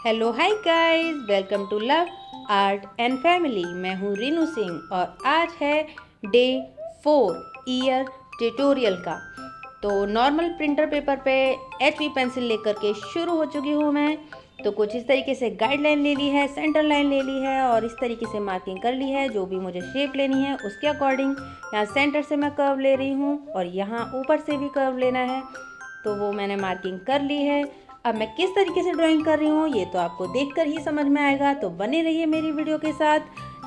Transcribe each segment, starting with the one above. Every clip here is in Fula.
Hello hi guys, welcome to love art and family. मैं हूँ रीनू सिंह और आज है डे 4 ईयर ट्यूटोरियल का। तो नॉर्मल प्रिंटर पेपर पे HB पेंसिल लेकर के शुरू हो चुकी हूँ मैं। तो कुछ इस तरीके से गाइडलाइन ले ली है, सेंटर लाइन ले ली है और इस तरीके से मार्किंग कर ली है। जो भी मुझे शेप लेनी है उसके अकॉर्डिंग यहाँ सेंटर से मैं कर्व ले रही हूँ और यहाँ ऊपर से भी कर्व लेना है, तो वो मैंने मार्किंग कर ली है। अब मैं किस तरीके से ड्राइंग कर रही हूँ ये तो आपको देखकर ही समझ में आएगा, तो बने रहिए मेरी वीडियो के साथ।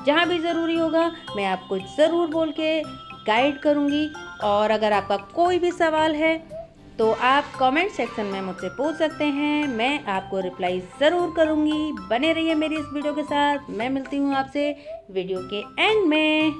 जहाँ भी ज़रूरी होगा मैं आपको ज़रूर बोल के गाइड करूँगी। और अगर आपका कोई भी सवाल है तो आप कमेंट सेक्शन में मुझसे पूछ सकते हैं, मैं आपको रिप्लाई ज़रूर करूँगी। बने रहिए मेरी इस वीडियो के साथ। मैं मिलती हूँ आपसे वीडियो के एंड में।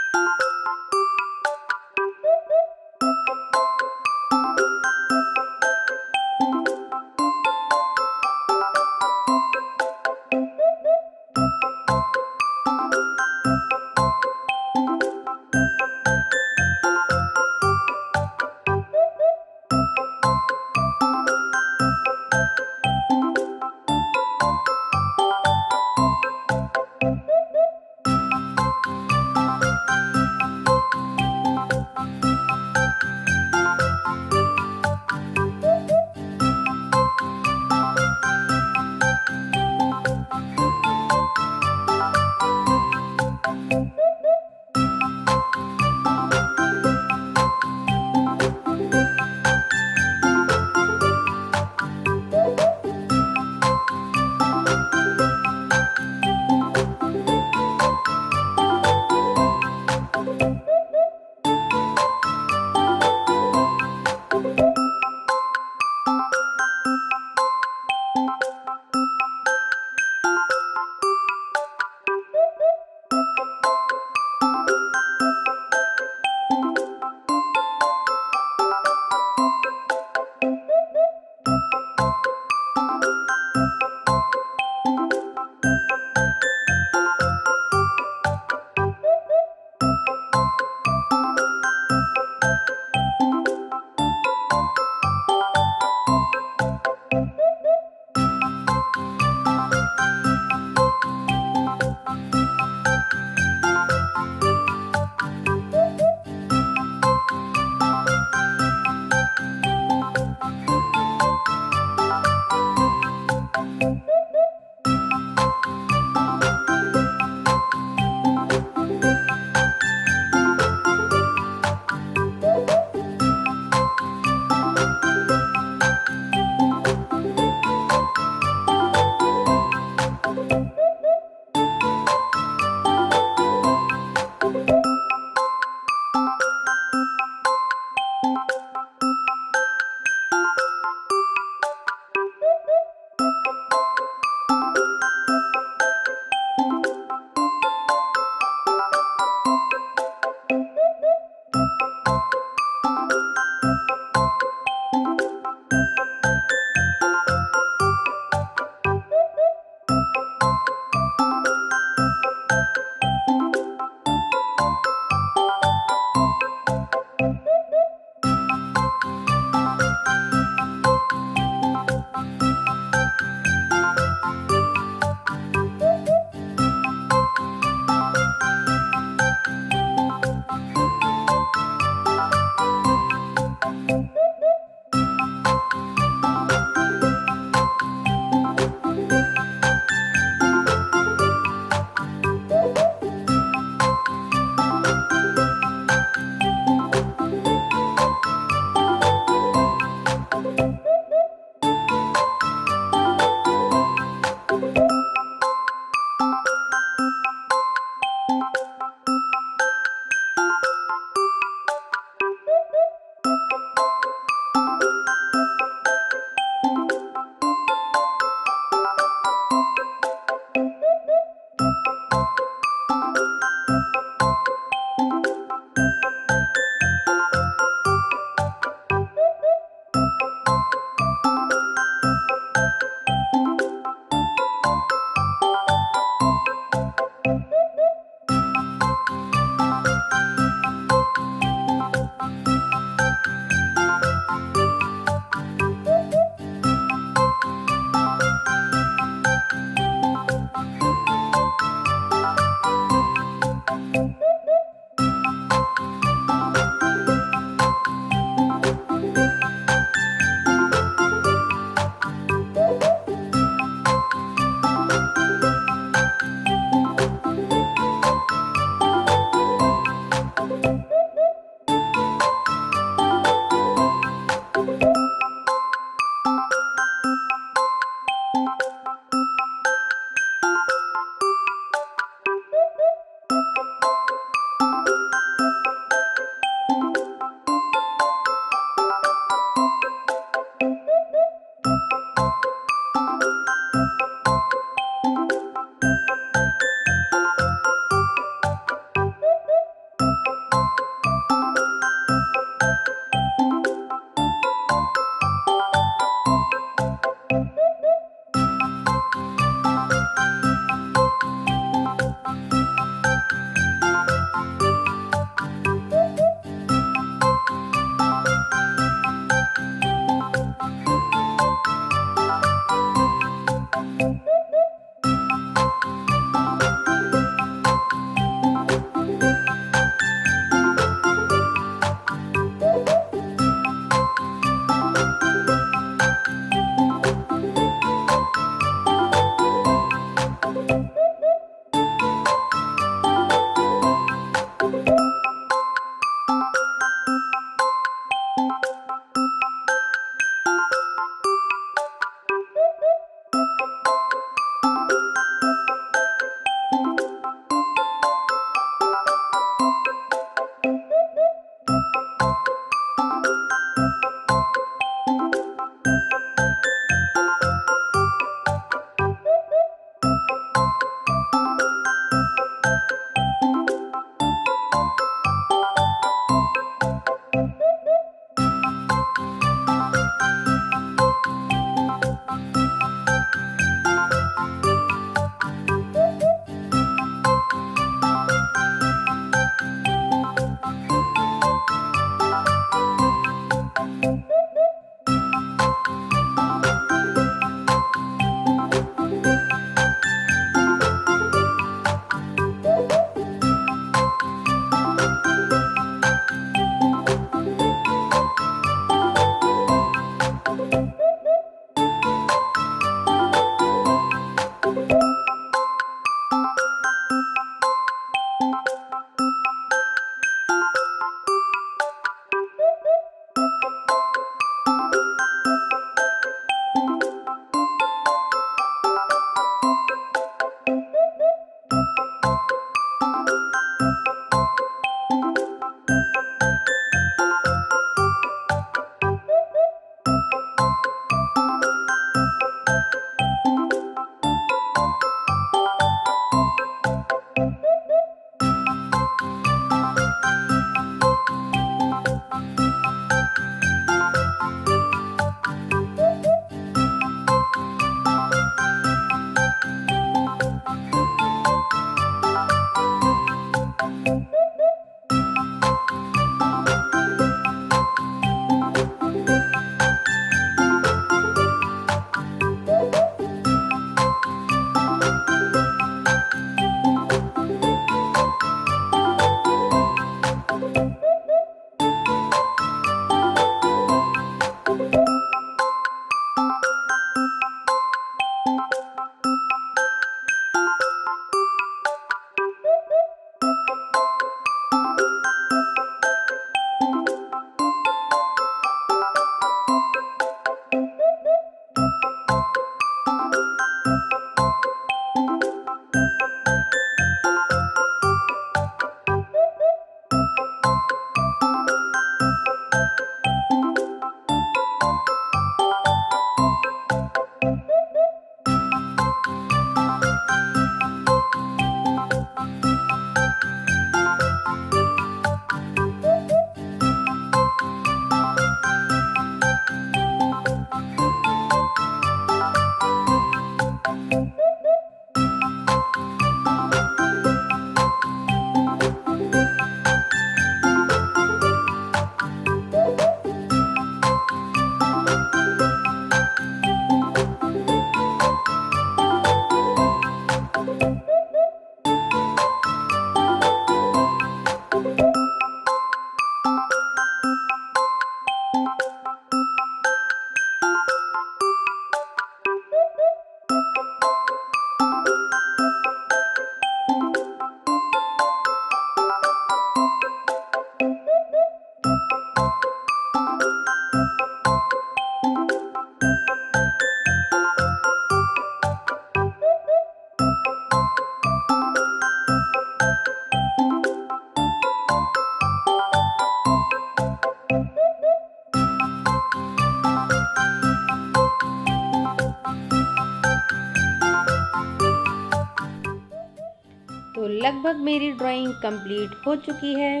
लगभग मेरी ड्राइंग कंप्लीट हो चुकी है।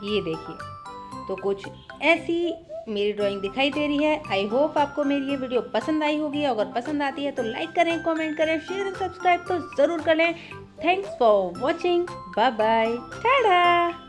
ये देखिए, तो कुछ ऐसी मेरी ड्राइंग दिखाई दे रही है। आई होप आपको मेरी ये वीडियो पसंद आई होगी। अगर पसंद आती है तो लाइक करें, कमेंट करें, शेयर एंड सब्सक्राइब तो ज़रूर कर लें। Thanks for watching. Bye bye, Tata.